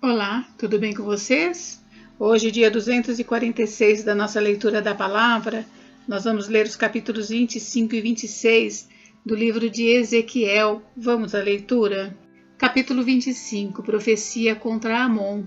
Olá, tudo bem com vocês? Hoje, dia 246 da nossa leitura da palavra, nós vamos ler os capítulos 25 e 26 do livro de Ezequiel. Vamos à leitura? Capítulo 25, Profecia contra Amon.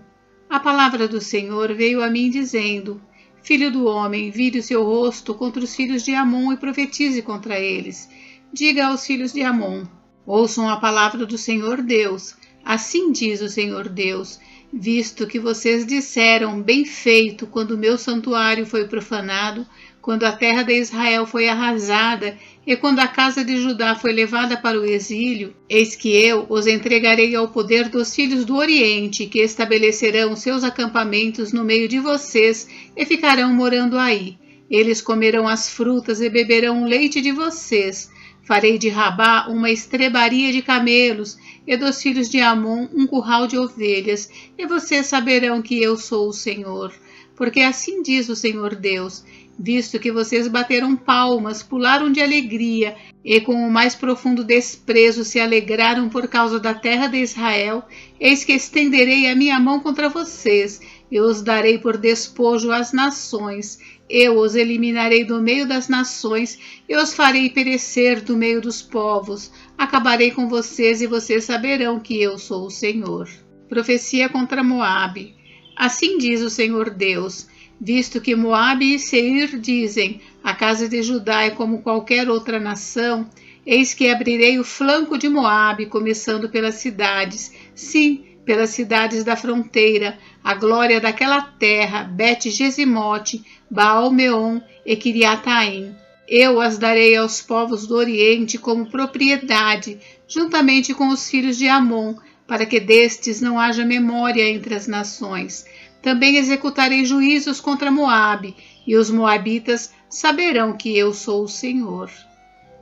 A palavra do Senhor veio a mim dizendo: Filho do homem, vire o seu rosto contra os filhos de Amon e profetize contra eles. Diga aos filhos de Amon: ouçam a palavra do Senhor Deus. Assim diz o Senhor Deus: visto que vocês disseram, bem feito, quando o meu santuário foi profanado, quando a terra de Israel foi arrasada e quando a casa de Judá foi levada para o exílio, eis que eu os entregarei ao poder dos filhos do Oriente, que estabelecerão seus acampamentos no meio de vocês e ficarão morando aí. Eles comerão as frutas e beberão o leite de vocês. Farei de Rabá uma estrebaria de camelos, e dos filhos de Amon um curral de ovelhas, e vocês saberão que eu sou o Senhor. Porque assim diz o Senhor Deus: visto que vocês bateram palmas, pularam de alegria, e com o mais profundo desprezo se alegraram por causa da terra de Israel, eis que estenderei a minha mão contra vocês, e os darei por despojo às nações. Eu os eliminarei do meio das nações e os farei perecer do meio dos povos. Acabarei com vocês e vocês saberão que eu sou o Senhor. Profecia contra Moabe. Assim diz o Senhor Deus: visto que Moabe e Seir dizem, a casa de Judá é como qualquer outra nação, eis que abrirei o flanco de Moabe, começando pelas cidades, sim, pelas cidades da fronteira, a glória daquela terra, Bet-Gesimote, Baal-Meon e Kiriataim. Eu as darei aos povos do Oriente como propriedade, juntamente com os filhos de Amon, para que destes não haja memória entre as nações. Também executarei juízos contra Moabe, e os moabitas saberão que eu sou o Senhor.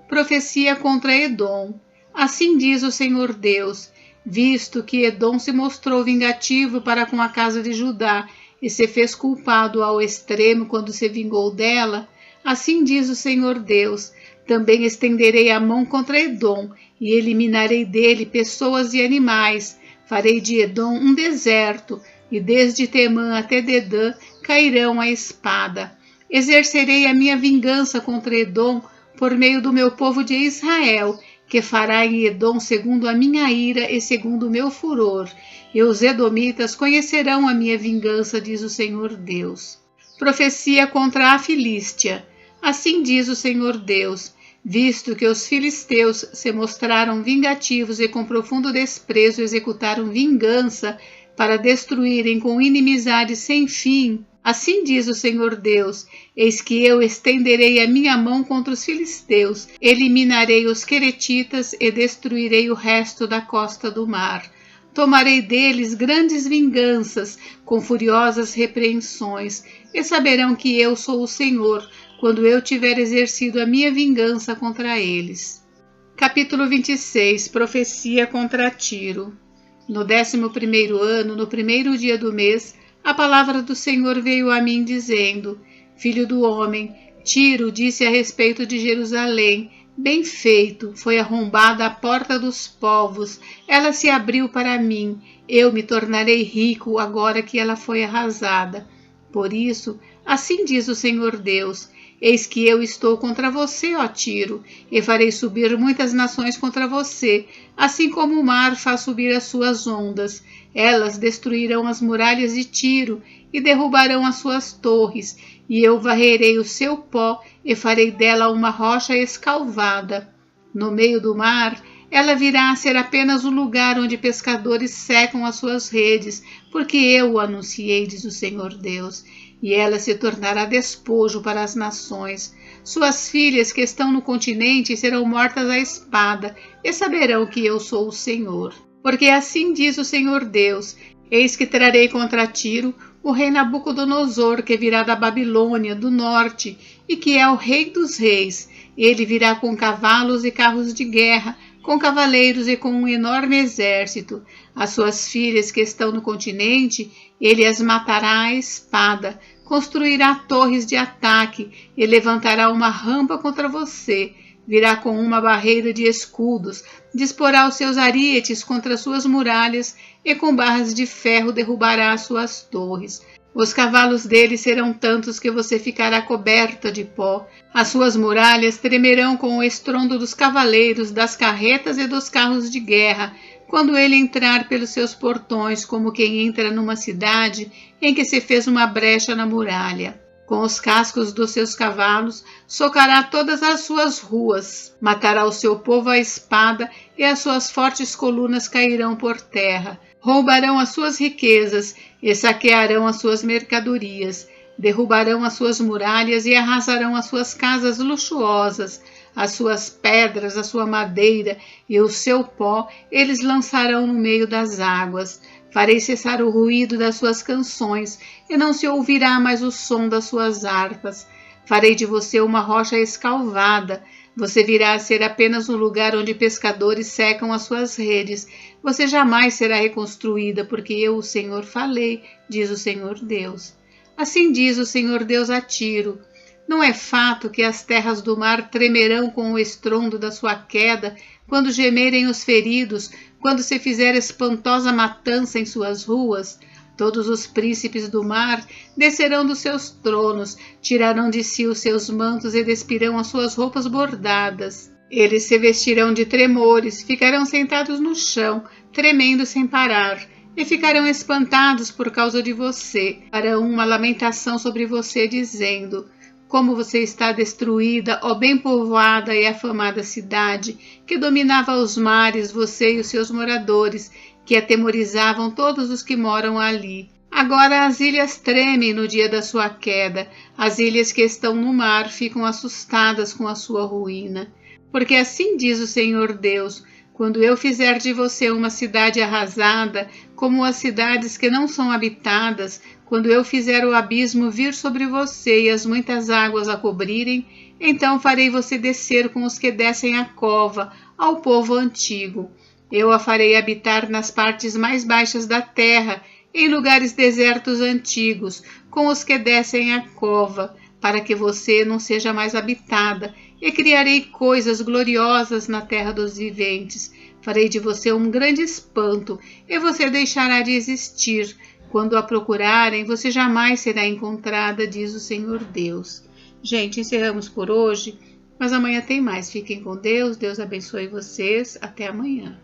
Profecia contra Edom. Assim diz o Senhor Deus: visto que Edom se mostrou vingativo para com a casa de Judá e se fez culpado ao extremo quando se vingou dela, assim diz o Senhor Deus: também estenderei a mão contra Edom e eliminarei dele pessoas e animais. Farei de Edom um deserto, e desde Temã até Dedã cairão a espada. Exercerei a minha vingança contra Edom por meio do meu povo de Israel, que fará em Edom segundo a minha ira e segundo o meu furor, e os edomitas conhecerão a minha vingança, diz o Senhor Deus. Profecia contra a Filístia. Assim diz o Senhor Deus: visto que os filisteus se mostraram vingativos e com profundo desprezo executaram vingança para destruírem com inimizade sem fim, assim diz o Senhor Deus: eis que eu estenderei a minha mão contra os filisteus, eliminarei os queretitas e destruirei o resto da costa do mar. Tomarei deles grandes vinganças, com furiosas repreensões, e saberão que eu sou o Senhor, quando eu tiver exercido a minha vingança contra eles. Capítulo 26, Profecia contra Tiro. No 11º ano, no primeiro dia do mês, a palavra do Senhor veio a mim dizendo: filho do homem, Tiro disse a respeito de Jerusalém: bem feito, foi arrombada a porta dos povos, ela se abriu para mim, eu me tornarei rico agora que ela foi arrasada. Por isso, assim diz o Senhor Deus: eis que eu estou contra você, ó Tiro, e farei subir muitas nações contra você, assim como o mar faz subir as suas ondas. Elas destruirão as muralhas de Tiro e derrubarão as suas torres, e eu varrerei o seu pó e farei dela uma rocha escalvada. No meio do mar, ela virá a ser apenas o lugar onde pescadores secam as suas redes, porque eu o anunciei, diz o Senhor Deus, e ela se tornará despojo para as nações. Suas filhas que estão no continente serão mortas à espada, e saberão que eu sou o Senhor. Porque assim diz o Senhor Deus: eis que trarei contra Tiro o rei Nabucodonosor, que virá da Babilônia, do norte, e que é o rei dos reis. Ele virá com cavalos e carros de guerra, com cavaleiros e com um enorme exército. As suas filhas que estão no continente, ele as matará à espada, construirá torres de ataque e levantará uma rampa contra você. Virá com uma barreira de escudos, disporá os seus arietes contra suas muralhas e com barras de ferro derrubará as suas torres. Os cavalos dele serão tantos que você ficará coberta de pó. As suas muralhas tremerão com o estrondo dos cavaleiros, das carretas e dos carros de guerra, quando ele entrar pelos seus portões, como quem entra numa cidade em que se fez uma brecha na muralha. Com os cascos dos seus cavalos, socará todas as suas ruas, matará o seu povo à espada e as suas fortes colunas cairão por terra. Roubarão as suas riquezas e saquearão as suas mercadorias, derrubarão as suas muralhas e arrasarão as suas casas luxuosas, as suas pedras, a sua madeira e o seu pó eles lançarão no meio das águas. Farei cessar o ruído das suas canções e não se ouvirá mais o som das suas harpas. Farei de você uma rocha escalvada. Você virá a ser apenas um lugar onde pescadores secam as suas redes. Você jamais será reconstruída, porque eu, o Senhor, falei, diz o Senhor Deus. Assim diz o Senhor Deus a Tiro. Não é fato que as terras do mar tremerão com o estrondo da sua queda, quando gemerem os feridos, quando se fizer espantosa matança em suas ruas? Todos os príncipes do mar descerão dos seus tronos, tirarão de si os seus mantos e despirão as suas roupas bordadas. Eles se vestirão de tremores, ficarão sentados no chão, tremendo sem parar, e ficarão espantados por causa de você. Farão uma lamentação sobre você, dizendo: como você está destruída, ó bem povoada e afamada cidade, que dominava os mares, você e os seus moradores, que atemorizavam todos os que moram ali. Agora as ilhas tremem no dia da sua queda, as ilhas que estão no mar ficam assustadas com a sua ruína. Porque assim diz o Senhor Deus: quando eu fizer de você uma cidade arrasada, como as cidades que não são habitadas, quando eu fizer o abismo vir sobre você e as muitas águas a cobrirem, então farei você descer com os que descem a cova, ao povo antigo. Eu a farei habitar nas partes mais baixas da terra, em lugares desertos antigos, com os que descem a cova, para que você não seja mais habitada, e criarei coisas gloriosas na terra dos viventes. Farei de você um grande espanto, e você deixará de existir. Quando a procurarem, você jamais será encontrada, diz o Senhor Deus. Gente, encerramos por hoje, mas amanhã tem mais. Fiquem com Deus, Deus abençoe vocês. Até amanhã.